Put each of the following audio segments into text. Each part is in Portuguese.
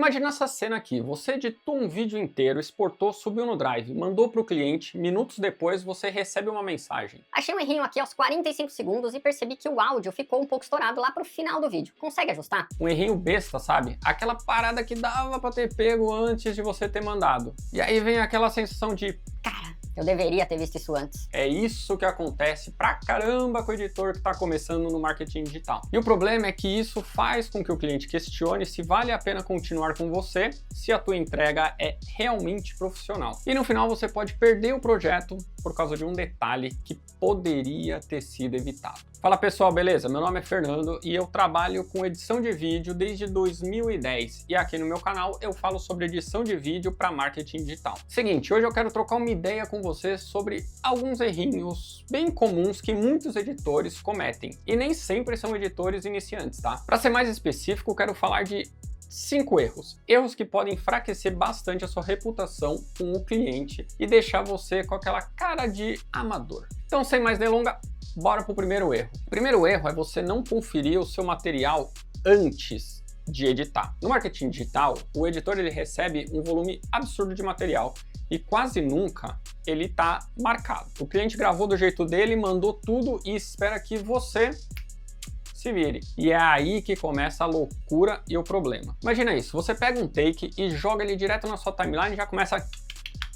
Imagina essa cena aqui, você editou um vídeo inteiro, exportou, subiu no Drive, mandou para o cliente, minutos depois você recebe uma mensagem. Achei um errinho aqui aos 45 segundos e percebi que o áudio ficou um pouco estourado lá pro final do vídeo. Consegue ajustar? Um errinho besta, sabe? Aquela parada que dava para ter pego antes de você ter mandado. E aí vem aquela sensação de... Cara, eu deveria ter visto isso antes. É isso que acontece pra caramba com o editor que está começando no marketing digital. E o problema é que isso faz com que o cliente questione se vale a pena continuar com você, se a tua entrega é realmente profissional. E no final você pode perder o projeto por causa de um detalhe que poderia ter sido evitado. Fala pessoal, beleza? Meu nome é Fernando e eu trabalho com edição de vídeo desde 2010 e aqui no meu canal eu falo sobre edição de vídeo para marketing digital. Seguinte, hoje eu quero trocar uma ideia com você sobre alguns errinhos bem comuns que muitos editores cometem e nem sempre são editores iniciantes, tá? Para ser mais específico, eu quero falar de 5 erros. Erros que podem enfraquecer bastante a sua reputação com o cliente e deixar você com aquela cara de amador. Então, sem mais delongas, bora pro primeiro erro. O primeiro erro é você não conferir o seu material antes de editar. No marketing digital, o editor ele recebe um volume absurdo de material e quase nunca ele está marcado. O cliente gravou do jeito dele, mandou tudo e espera que você se vire. E é aí que começa a loucura e o problema. Imagina isso, você pega um take e joga ele direto na sua timeline e já começa a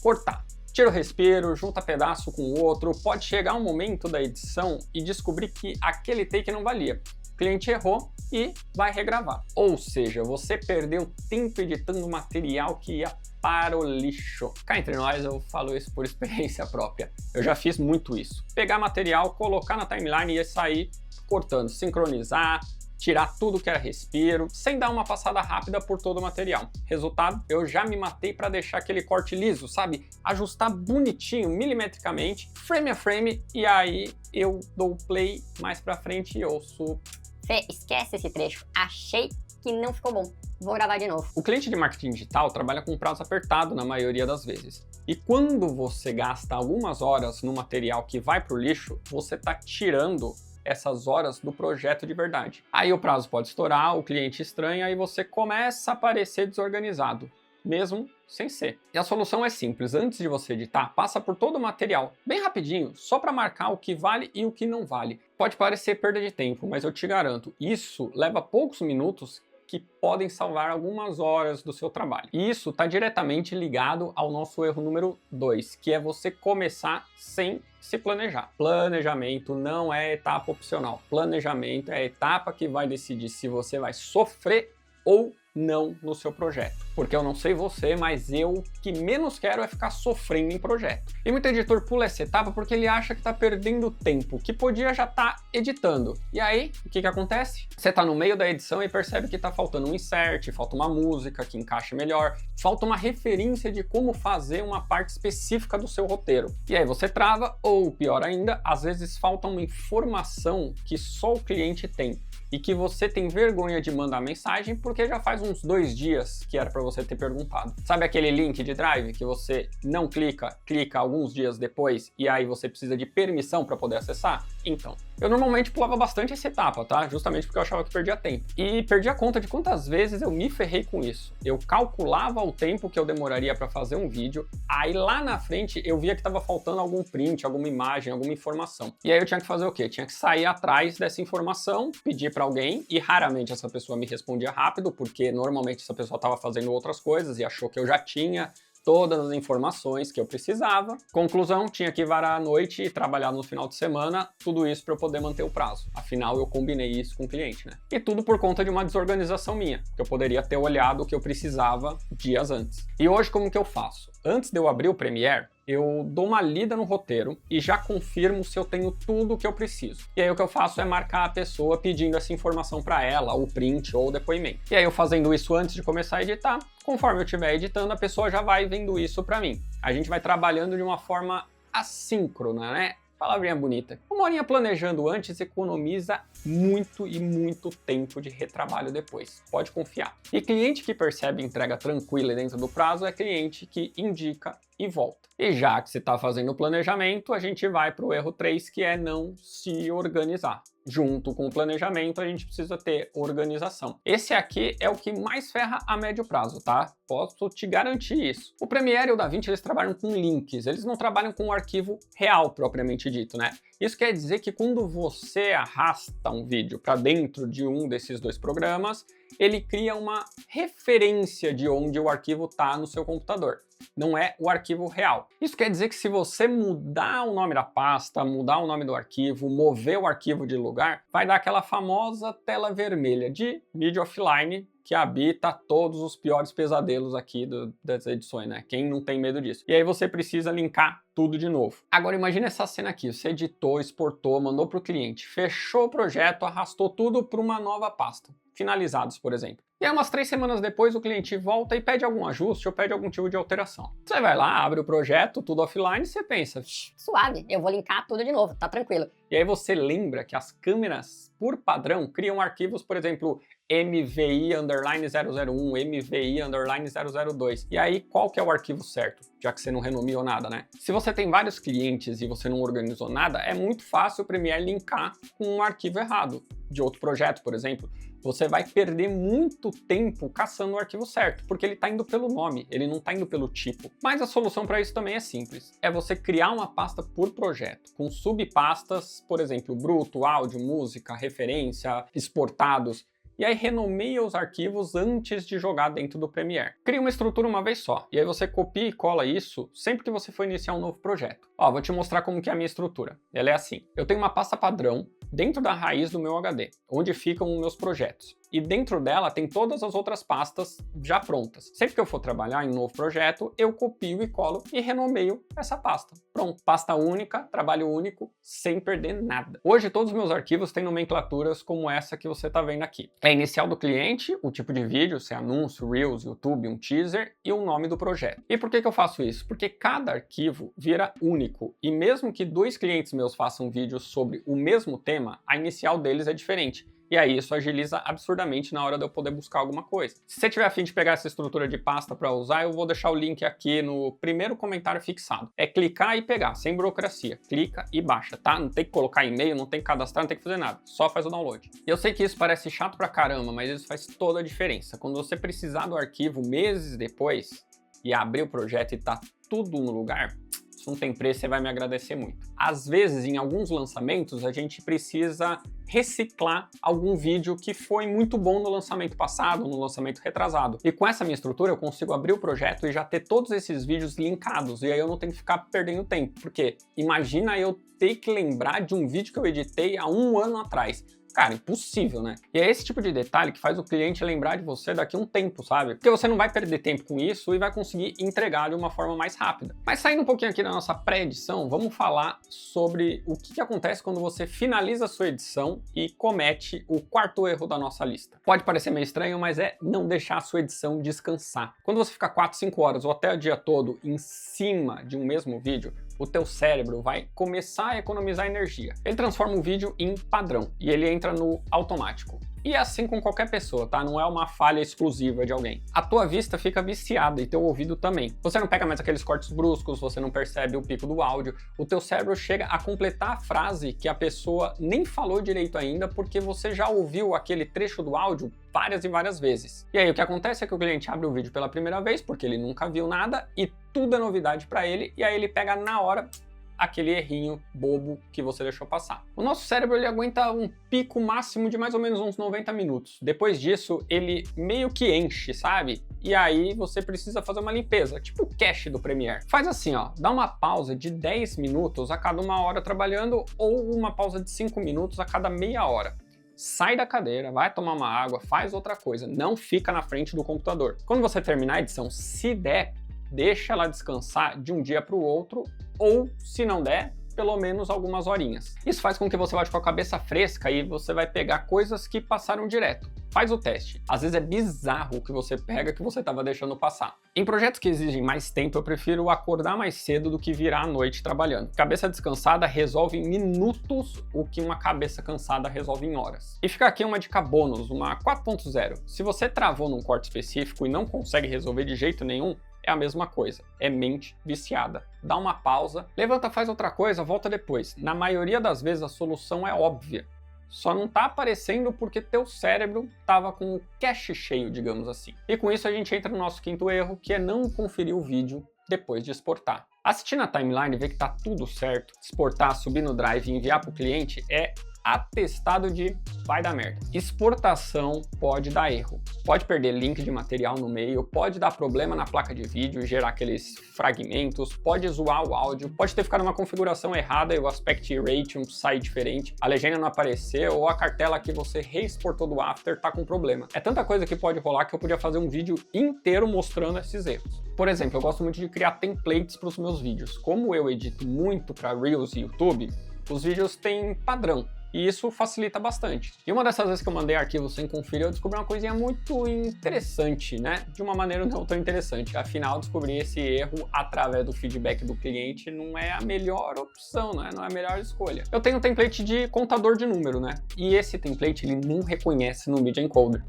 cortar. Tira o respiro, junta pedaço com o outro, pode chegar um momento da edição e descobrir que aquele take não valia. O cliente errou e vai regravar. Ou seja, você perdeu tempo editando material que ia para o lixo. Cá entre nós, eu falo isso por experiência própria. Eu já fiz muito isso. Pegar material, colocar na timeline e sair cortando, sincronizar, tirar tudo que era respiro, sem dar uma passada rápida por todo o material. Resultado, eu já me matei para deixar aquele corte liso, sabe? Ajustar bonitinho, milimetricamente, frame a frame, e aí eu dou play mais pra frente e ouço. Fê, esquece esse trecho. Achei que não ficou bom. Vou gravar de novo. O cliente de marketing digital trabalha com prazo apertado na maioria das vezes. E quando você gasta algumas horas no material que vai pro lixo, você tá tirando essas horas do projeto de verdade. Aí o prazo pode estourar, o cliente estranha e você começa a parecer desorganizado, mesmo sem ser. E a solução é simples, antes de você editar, passa por todo o material, bem rapidinho, só para marcar o que vale e o que não vale. Pode parecer perda de tempo, mas eu te garanto, isso leva poucos minutos que podem salvar algumas horas do seu trabalho. E isso está diretamente ligado ao nosso erro número 2, que é você começar sem se planejar. Planejamento não é etapa opcional. Planejamento é a etapa que vai decidir se você vai sofrer ou não no seu projeto. Porque eu não sei você, mas eu o que menos quero é ficar sofrendo em projeto. E muito editor pula essa etapa porque ele acha que está perdendo tempo, que podia já estar editando. E aí, o que acontece? Você está no meio da edição e percebe que está faltando um insert, falta uma música que encaixe melhor, falta uma referência de como fazer uma parte específica do seu roteiro. E aí você trava, ou pior ainda, às vezes falta uma informação que só o cliente tem e que você tem vergonha de mandar mensagem porque já faz uns 2 dias que era para você ter perguntado. Sabe aquele link de Drive que você não clica, clica alguns dias depois e aí você precisa de permissão para poder acessar? Então, eu normalmente pulava bastante essa etapa, tá? Justamente porque eu achava que perdia tempo. E perdi a conta de quantas vezes eu me ferrei com isso. Eu calculava o tempo que eu demoraria para fazer um vídeo, aí lá na frente eu via que estava faltando algum print, alguma imagem, alguma informação. E aí eu tinha que fazer o quê? Tinha que sair atrás dessa informação, pedir para alguém, e raramente essa pessoa me respondia rápido, porque normalmente essa pessoa estava fazendo outras coisas e achou que eu já tinha todas as informações que eu precisava. Conclusão, tinha que varar à noite e trabalhar no final de semana, tudo isso para eu poder manter o prazo. Afinal, eu combinei isso com o cliente, né? E tudo por conta de uma desorganização minha, que eu poderia ter olhado o que eu precisava dias antes. E hoje, como que eu faço? Antes de eu abrir o Premiere, eu dou uma lida no roteiro e já confirmo se eu tenho tudo o que eu preciso. E aí o que eu faço é marcar a pessoa pedindo essa informação para ela, o print ou o depoimento. E aí eu fazendo isso antes de começar a editar, conforme eu estiver editando, a pessoa já vai vendo isso para mim. A gente vai trabalhando de uma forma assíncrona, né? Palavrinha bonita. Uma horinha planejando antes economiza muito e muito tempo de retrabalho depois. Pode confiar. E cliente que percebe entrega tranquila e dentro do prazo é cliente que indica e volta. E já que você está fazendo o planejamento, a gente vai para o erro 3, que é não se organizar. junto com o planejamento, a gente precisa ter organização. Esse aqui é o que mais ferra a médio prazo, tá? Posso te garantir isso. O Premiere e o DaVinci, eles trabalham com links, eles não trabalham com um arquivo real, propriamente dito, né? Isso quer dizer que quando você arrasta um vídeo para dentro de um desses dois programas, ele cria uma referência de onde o arquivo está no seu computador. Não é o arquivo real. Isso quer dizer que se você mudar o nome da pasta, mudar o nome do arquivo, mover o arquivo de lugar, vai dar aquela famosa tela vermelha de mídia offline que habita todos os piores pesadelos aqui das edições, né? Quem não tem medo disso? E aí você precisa linkar tudo de novo. Agora imagina essa cena aqui, você editou, exportou, mandou para o cliente, fechou o projeto, arrastou tudo para uma nova pasta. Finalizados, por exemplo. E aí umas 3 semanas depois o cliente volta e pede algum ajuste ou pede algum tipo de alteração. Você vai lá, abre o projeto, tudo offline, e você pensa, suave, eu vou linkar tudo de novo, tá tranquilo. E aí você lembra que as câmeras, por padrão, criam arquivos, por exemplo, MVI_001, MVI_002. E aí, qual que é o arquivo certo? Já que você não renomeou nada, né? Se você tem vários clientes e você não organizou nada, é muito fácil o Premiere linkar com um arquivo errado, de outro projeto, por exemplo. Você vai perder muito tempo caçando o arquivo certo, porque ele está indo pelo nome, ele não está indo pelo tipo. Mas a solução para isso também é simples. É você criar uma pasta por projeto, com subpastas, por exemplo, bruto, áudio, música, referência, exportados. E aí renomeia os arquivos antes de jogar dentro do Premiere. Cria uma estrutura uma vez só, e aí você copia e cola isso sempre que você for iniciar um novo projeto. Ó, vou te mostrar como que é a minha estrutura. Ela é assim, eu tenho uma pasta padrão dentro da raiz do meu HD, onde ficam os meus projetos. E dentro dela tem todas as outras pastas já prontas. Sempre que eu for trabalhar em um novo projeto, eu copio e colo e renomeio essa pasta. Pronto, pasta única, trabalho único, sem perder nada. Hoje todos os meus arquivos têm nomenclaturas como essa que você está vendo aqui. É inicial do cliente, o tipo de vídeo, se é anúncio, Reels, YouTube, um teaser e o nome do projeto. E por que eu faço isso? Porque cada arquivo vira único. E mesmo que 2 clientes meus façam vídeos sobre o mesmo tema, a inicial deles é diferente. E aí isso agiliza absurdamente na hora de eu poder buscar alguma coisa. Se você tiver a fim de pegar essa estrutura de pasta para usar, eu vou deixar o link aqui no primeiro comentário fixado. É clicar e pegar, sem burocracia. Clica e baixa, tá? Não tem que colocar e-mail, não tem que cadastrar, não tem que fazer nada. Só faz o download. E eu sei que isso parece chato pra caramba, mas isso faz toda a diferença. Quando você precisar do arquivo meses depois e abrir o projeto e tá tudo no lugar, se não tem preço, você vai me agradecer muito. Às vezes, em alguns lançamentos, a gente precisa reciclar algum vídeo que foi muito bom no lançamento passado, no lançamento retrasado. E com essa minha estrutura, eu consigo abrir o projeto e já ter todos esses vídeos linkados, e aí eu não tenho que ficar perdendo tempo. Porque imagina eu ter que lembrar de um vídeo que eu editei há 1 ano atrás. Cara, impossível, né? E é esse tipo de detalhe que faz o cliente lembrar de você daqui a um tempo, sabe? Porque você não vai perder tempo com isso e vai conseguir entregar de uma forma mais rápida. Mas saindo um pouquinho aqui da nossa pré-edição, vamos falar sobre o que acontece quando você finaliza a sua edição e comete o 4º erro da nossa lista. Pode parecer meio estranho, mas é não deixar a sua edição descansar. Quando você fica 4, 5 horas ou até o dia todo em cima de um mesmo vídeo, o teu cérebro vai começar a economizar energia. Ele transforma o vídeo em padrão e ele entra no automático. E é assim com qualquer pessoa, tá? Não é uma falha exclusiva de alguém. A tua vista fica viciada e teu ouvido também. Você não pega mais aqueles cortes bruscos, você não percebe o pico do áudio. O teu cérebro chega a completar a frase que a pessoa nem falou direito ainda porque você já ouviu aquele trecho do áudio várias e várias vezes. E aí o que acontece é que o cliente abre o vídeo pela primeira vez porque ele nunca viu nada e tudo é novidade para ele e aí ele pega na hora aquele errinho bobo que você deixou passar. O nosso cérebro ele aguenta um pico máximo de mais ou menos uns 90 minutos. Depois disso, ele meio que enche, sabe? E aí você precisa fazer uma limpeza, tipo o cache do Premiere. Faz assim, ó, dá uma pausa de 10 minutos a cada 1 hora trabalhando ou uma pausa de 5 minutos a cada meia hora. Sai da cadeira, vai tomar uma água, faz outra coisa, não fica na frente do computador. Quando você terminar a edição, se der, deixa ela descansar de um dia para o outro, ou, se não der, pelo menos algumas horinhas. Isso faz com que você vá com a cabeça fresca e você vai pegar coisas que passaram direto. Faz o teste. Às vezes é bizarro o que você pega que você estava deixando passar. Em projetos que exigem mais tempo, eu prefiro acordar mais cedo do que virar à noite trabalhando. Cabeça descansada resolve em minutos o que uma cabeça cansada resolve em horas. E fica aqui uma dica bônus, uma 4.0. Se você travou num corte específico e não consegue resolver de jeito nenhum, é a mesma coisa, é mente viciada. Dá uma pausa, levanta, faz outra coisa, volta depois. Na maioria das vezes a solução é óbvia. Só não tá aparecendo porque teu cérebro tava com o cache cheio, digamos assim. E com isso a gente entra no nosso quinto erro, que é não conferir o vídeo depois de exportar. Assistir na timeline e ver que tá tudo certo, exportar, subir no Drive e enviar para o cliente é atestado de vai dar merda. Exportação pode dar erro. Pode perder link de material no meio, pode dar problema na placa de vídeo, gerar aqueles fragmentos, pode zoar o áudio, pode ter ficado uma configuração errada e o aspect ratio sair diferente, a legenda não aparecer ou a cartela que você reexportou do After tá com problema. É tanta coisa que pode rolar que eu podia fazer um vídeo inteiro mostrando esses erros. Por exemplo, eu gosto muito de criar templates para os meus vídeos. Como eu edito muito para Reels e YouTube, os vídeos têm padrão. E isso facilita bastante. E uma dessas vezes que eu mandei arquivos sem conferir, eu descobri uma coisinha muito interessante, né? De uma maneira não tão interessante. Afinal, descobrir esse erro através do feedback do cliente não é a melhor opção, né? Não é a melhor escolha. Eu tenho um template de contador de número, né? E esse template ele não reconhece no Media Encoder.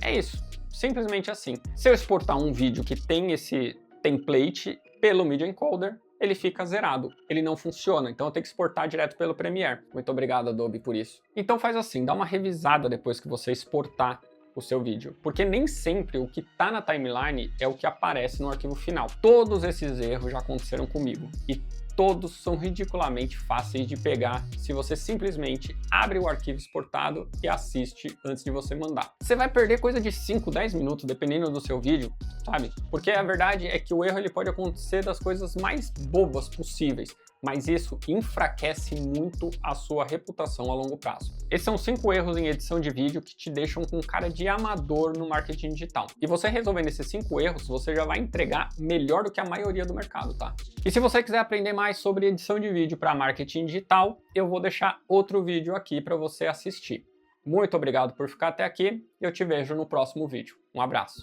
É isso. Simplesmente assim. Se eu exportar um vídeo que tem esse template pelo Media Encoder, ele fica zerado, ele não funciona, então eu tenho que exportar direto pelo Premiere. Muito obrigado, Adobe, por isso. Então faz assim, dá uma revisada depois que você exportar o seu vídeo, porque nem sempre o que está na timeline é o que aparece no arquivo final. Todos esses erros já aconteceram comigo e todos são ridiculamente fáceis de pegar se você simplesmente abre o arquivo exportado e assiste antes de você mandar. Você vai perder coisa de 5, 10 minutos, dependendo do seu vídeo, sabe? Porque a verdade é que o erro ele pode acontecer das coisas mais bobas possíveis, mas isso enfraquece muito a sua reputação a longo prazo. Esses são 5 erros em edição de vídeo que te deixam com cara de amador no marketing digital. E você resolvendo esses 5 erros, você já vai entregar melhor do que a maioria do mercado, tá? E se você quiser aprender mais sobre edição de vídeo para marketing digital, eu vou deixar outro vídeo aqui para você assistir. Muito obrigado por ficar até aqui e eu te vejo no próximo vídeo. Um abraço!